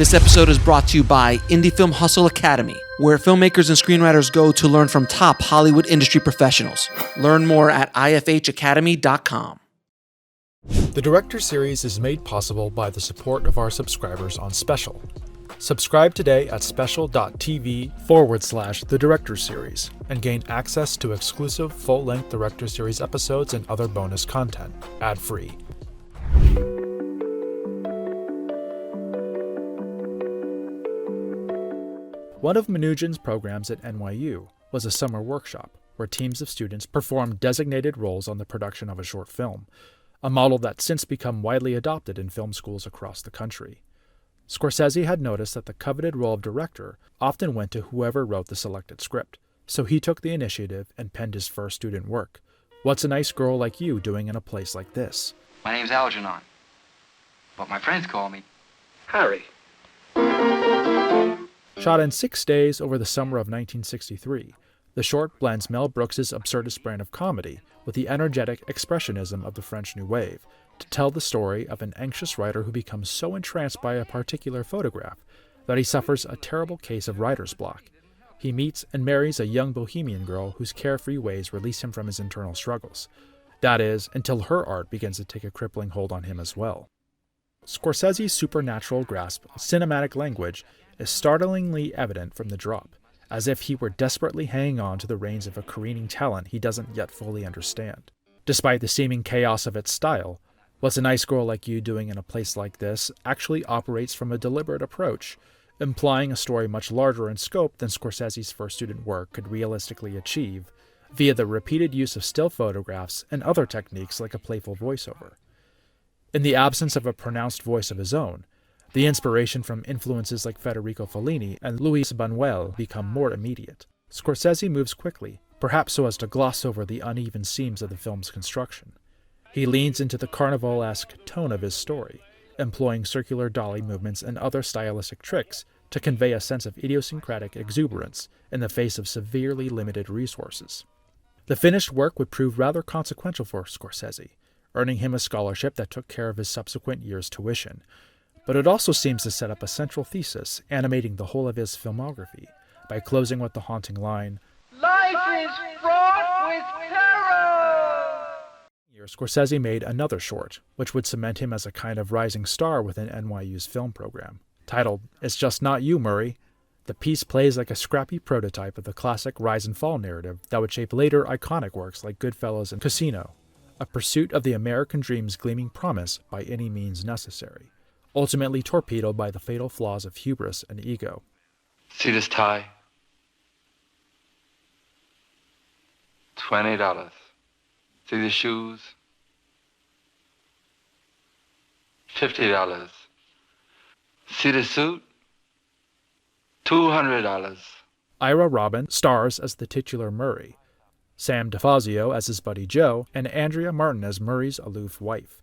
This episode is brought to you by Indie Film Hustle Academy, where filmmakers and screenwriters go to learn from top Hollywood industry professionals. Learn more at ifhacademy.com. The Director Series is made possible by the support of our subscribers on Special. Subscribe today at special.tv/The Director Series and gain access to exclusive full-length Director Series episodes and other bonus content, ad-free. One of Mnuchin's programs at NYU was a summer workshop where teams of students performed designated roles on the production of a short film, a model that's since become widely adopted in film schools across the country. Scorsese had noticed that the coveted role of director often went to whoever wrote the selected script, so he took the initiative and penned his first student work, What's a Nice Girl Like You Doing in a Place Like This? My name's Algernon, but my friends call me Harry. Shot in 6 days over the summer of 1963, the short blends Mel Brooks's absurdist brand of comedy with the energetic expressionism of the French New Wave to tell the story of an anxious writer who becomes so entranced by a particular photograph that he suffers a terrible case of writer's block. He meets and marries a young bohemian girl whose carefree ways release him from his internal struggles. That is, until her art begins to take a crippling hold on him as well. Scorsese's supernatural grasp of cinematic language is startlingly evident from the drop, as if he were desperately hanging on to the reins of a careening talent he doesn't yet fully understand. Despite the seeming chaos of its style, What's a Nice Girl Like You Doing in a Place Like This actually operates from a deliberate approach, implying a story much larger in scope than Scorsese's first student work could realistically achieve, via the repeated use of still photographs and other techniques like a playful voiceover. In the absence of a pronounced voice of his own, the inspiration from influences like Federico Fellini and Luis Buñuel become more immediate. Scorsese moves quickly, perhaps so as to gloss over the uneven seams of the film's construction. He leans into the carnival-esque tone of his story, employing circular dolly movements and other stylistic tricks to convey a sense of idiosyncratic exuberance in the face of severely limited resources. The finished work would prove rather consequential for Scorsese, earning him a scholarship that took care of his subsequent year's tuition, but it also seems to set up a central thesis animating the whole of his filmography by closing with the haunting line, Life is fraught with terror! Scorsese made another short, which would cement him as a kind of rising star within NYU's film program. Titled, It's Just Not You, Murray, the piece plays like a scrappy prototype of the classic rise and fall narrative that would shape later iconic works like Goodfellas and Casino, a pursuit of the American dream's gleaming promise by any means necessary, ultimately torpedoed by the fatal flaws of hubris and ego. See this tie? $20. See the shoes? $50. See the suit? $200. Ira Robin stars as the titular Murray, Sam DeFazio as his buddy Joe, and Andrea Martin as Murray's aloof wife.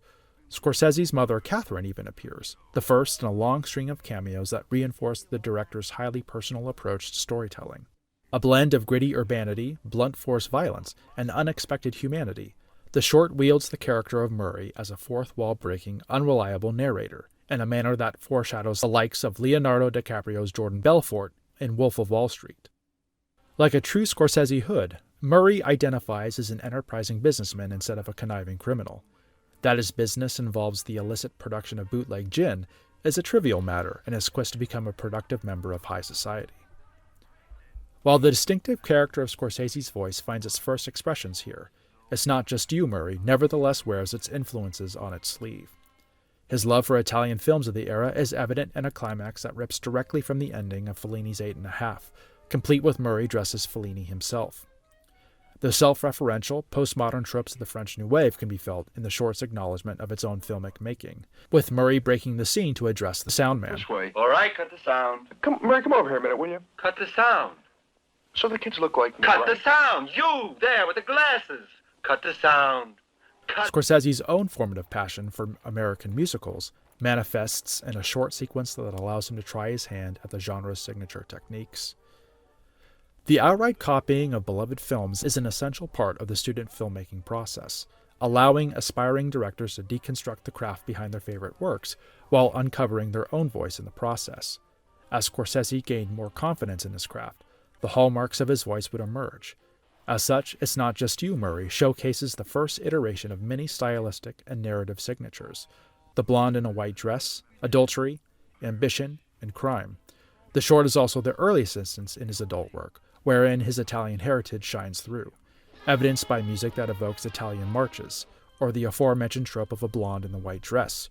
Scorsese's mother, Catherine, even appears, the first in a long string of cameos that reinforce the director's highly personal approach to storytelling. A blend of gritty urbanity, blunt force violence, and unexpected humanity, the short wields the character of Murray as a fourth-wall-breaking, unreliable narrator, in a manner that foreshadows the likes of Leonardo DiCaprio's Jordan Belfort in Wolf of Wall Street. Like a true Scorsese hood, Murray identifies as an enterprising businessman instead of a conniving criminal. That his business involves the illicit production of bootleg gin is a trivial matter in his quest to become a productive member of high society. While the distinctive character of Scorsese's voice finds its first expressions here, It's Not Just You, Murray nevertheless wears its influences on its sleeve. His love for Italian films of the era is evident in a climax that rips directly from the ending of Fellini's 8½, complete with Murray dressed as Fellini himself. The self-referential, postmodern tropes of the French New Wave can be felt in the short's acknowledgement of its own filmic making, with Murray breaking the scene to address the sound man. This way. All right, cut the sound. Murray, come over here a minute, will you? Cut the sound. So the kids look like me, Cut right? the sound. You, there, with the glasses. Cut the sound. Cut. Scorsese's own formative passion for American musicals manifests in a short sequence that allows him to try his hand at the genre's signature techniques. The outright copying of beloved films is an essential part of the student filmmaking process, allowing aspiring directors to deconstruct the craft behind their favorite works while uncovering their own voice in the process. As Scorsese gained more confidence in his craft, the hallmarks of his voice would emerge. As such, It's Not Just You, Murray showcases the first iteration of many stylistic and narrative signatures: the blonde in a white dress, adultery, ambition, and crime. The short is also the earliest instance in his adult work, wherein his Italian heritage shines through, evidenced by music that evokes Italian marches, or the aforementioned trope of a blonde in the white dress,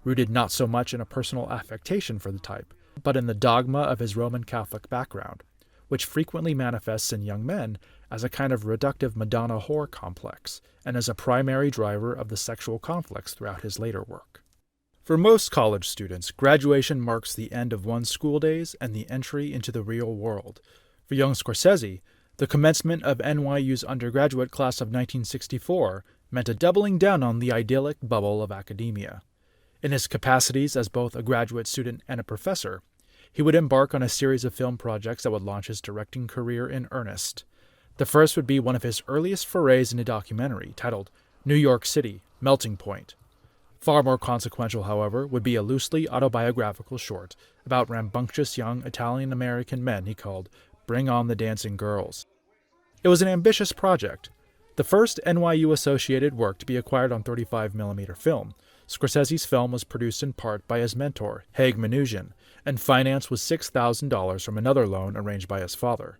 rooted not so much in a personal affectation for the type, but in the dogma of his Roman Catholic background, which frequently manifests in young men as a kind of reductive Madonna whore complex, and as a primary driver of the sexual conflicts throughout his later work. For most college students, graduation marks the end of one's school days and the entry into the real world. For young Scorsese, the commencement of NYU's undergraduate class of 1964 meant a doubling down on the idyllic bubble of academia. In his capacities as both a graduate student and a professor, he would embark on a series of film projects that would launch his directing career in earnest. The first would be one of his earliest forays into documentary, titled New York City, Melting Point. Far more consequential, however, would be a loosely autobiographical short about rambunctious young Italian-American men he called Bring On the Dancing Girls. It was an ambitious project, the first NYU-associated work to be acquired on 35mm film. Scorsese's film was produced in part by his mentor, Haig Manoogian, and financed with $6,000 from another loan arranged by his father.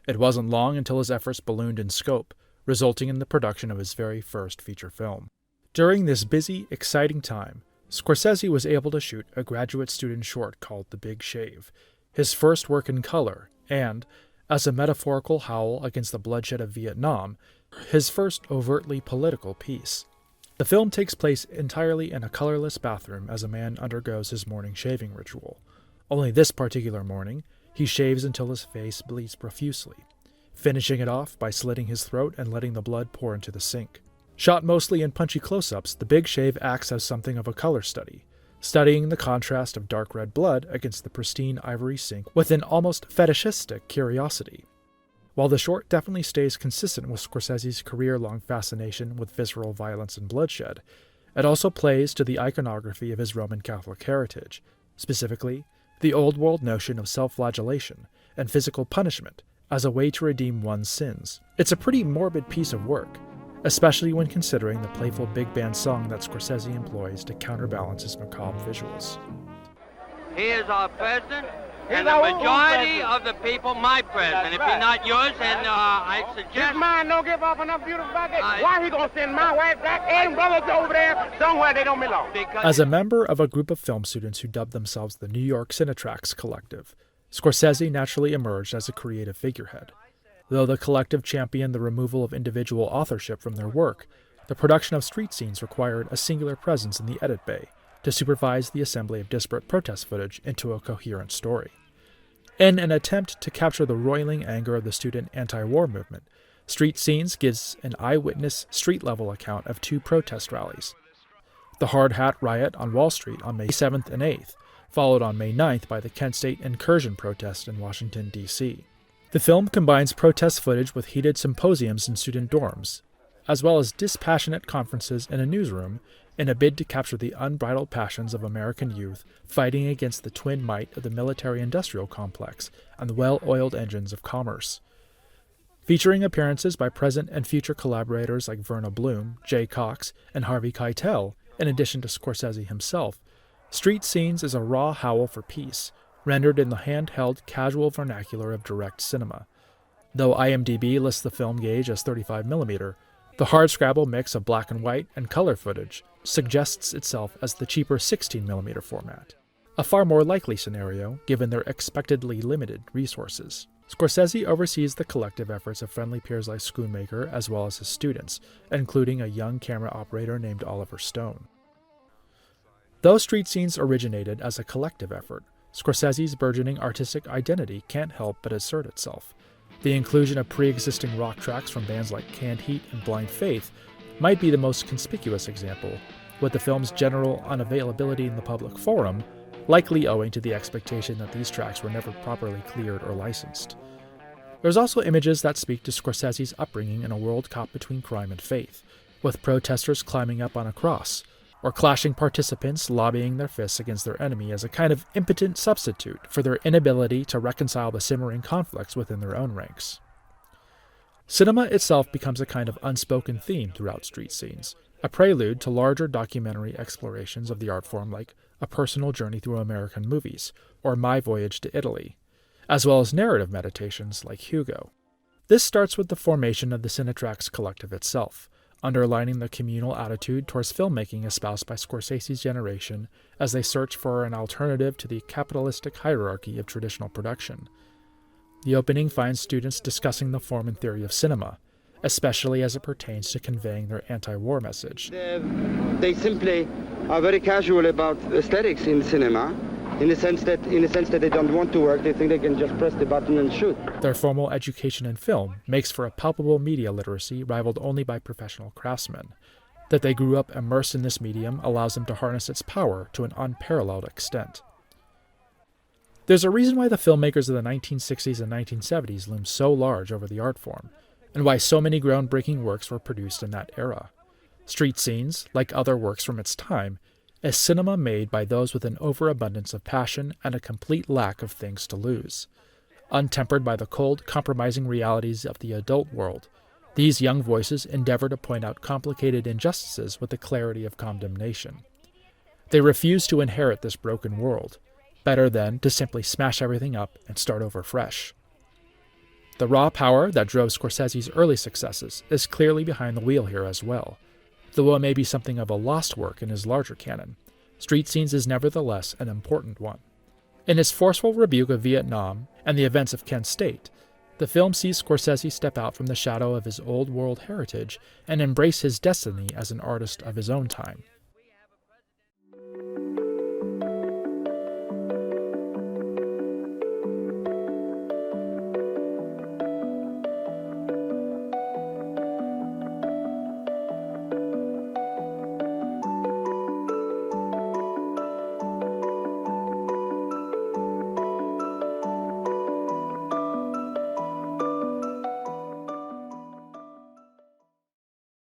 It wasn't long until his efforts ballooned in scope, resulting in the production of his very first feature film. During this busy, exciting time, Scorsese was able to shoot a graduate student short called The Big Shave, his first work in color, and, as a metaphorical howl against the bloodshed of Vietnam, his first overtly political piece. The film takes place entirely in a colorless bathroom as a man undergoes his morning shaving ritual. Only this particular morning, he shaves until his face bleeds profusely, finishing it off by slitting his throat and letting the blood pour into the sink. Shot mostly in punchy close-ups, The Big Shave acts as something of a color study, studying the contrast of dark red blood against the pristine ivory sink with an almost fetishistic curiosity. While the short definitely stays consistent with Scorsese's career-long fascination with visceral violence and bloodshed, it also plays to the iconography of his Roman Catholic heritage, specifically the old-world notion of self-flagellation and physical punishment as a way to redeem one's sins. It's a pretty morbid piece of work, especially when considering the playful big band song that Scorsese employs to counterbalance his macabre visuals. He is our president, and the majority of the people my president. If he's not yours, then I suggest... His mind don't give off enough beautiful about that. Why he gonna send my wife back and brothers over there somewhere they don't belong? As a member of a group of film students who dubbed themselves the New York Cinetrax Collective, Scorsese naturally emerged as a creative figurehead. Though the collective championed the removal of individual authorship from their work, the production of street scenes required a singular presence in the edit bay to supervise the assembly of disparate protest footage into a coherent story. In an attempt to capture the roiling anger of the student anti-war movement, Street Scenes gives an eyewitness street-level account of two protest rallies: the Hard Hat Riot on Wall Street on May 7th and 8th, followed on May 9th by the Kent State incursion protest in Washington, D.C. The film combines protest footage with heated symposiums in student dorms, as well as dispassionate conferences in a newsroom, in a bid to capture the unbridled passions of American youth fighting against the twin might of the military-industrial complex and the well-oiled engines of commerce. Featuring appearances by present and future collaborators like Verna Bloom, Jay Cox, and Harvey Keitel, in addition to Scorsese himself, Street Scenes is a raw howl for peace, rendered in the handheld, casual vernacular of direct cinema. Though IMDb lists the film gauge as 35mm, the hardscrabble mix of black and white and color footage suggests itself as the cheaper 16mm format, a far more likely scenario given their expectedly limited resources. Scorsese oversees the collective efforts of friendly peers like Schoonmaker as well as his students, including a young camera operator named Oliver Stone. Though Street Scenes originated as a collective effort, Scorsese's burgeoning artistic identity can't help but assert itself. The inclusion of pre-existing rock tracks from bands like Canned Heat and Blind Faith might be the most conspicuous example, with the film's general unavailability in the public forum likely owing to the expectation that these tracks were never properly cleared or licensed. There's also images that speak to Scorsese's upbringing in a world caught between crime and faith, with protesters climbing up on a cross, or clashing participants lobbying their fists against their enemy as a kind of impotent substitute for their inability to reconcile the simmering conflicts within their own ranks. Cinema itself becomes a kind of unspoken theme throughout street scenes, a prelude to larger documentary explorations of the art form like A Personal Journey Through American Movies or My Voyage to Italy, as well as narrative meditations like Hugo. This starts with the formation of the Cinetrax collective itself, underlining the communal attitude towards filmmaking espoused by Scorsese's generation as they search for an alternative to the capitalistic hierarchy of traditional production. The opening finds students discussing the form and theory of cinema, especially as it pertains to conveying their anti-war message. They simply are very casual about aesthetics in cinema, in the sense that they don't want to work, they think they can just press the button and shoot. Their formal education in film makes for a palpable media literacy rivaled only by professional craftsmen. That they grew up immersed in this medium allows them to harness its power to an unparalleled extent. There's a reason why the filmmakers of the 1960s and 1970s loomed so large over the art form, and why so many groundbreaking works were produced in that era. Street Scenes, like other works from its time, is cinema made by those with an overabundance of passion and a complete lack of things to lose. Untempered by the cold, compromising realities of the adult world, these young voices endeavor to point out complicated injustices with the clarity of condemnation. They refuse to inherit this broken world, better than to simply smash everything up and start over fresh. The raw power that drove Scorsese's early successes is clearly behind the wheel here as well. Though it may be something of a lost work in his larger canon, Street Scenes is nevertheless an important one. In his forceful rebuke of Vietnam and the events of Kent State, the film sees Scorsese step out from the shadow of his old world heritage and embrace his destiny as an artist of his own time.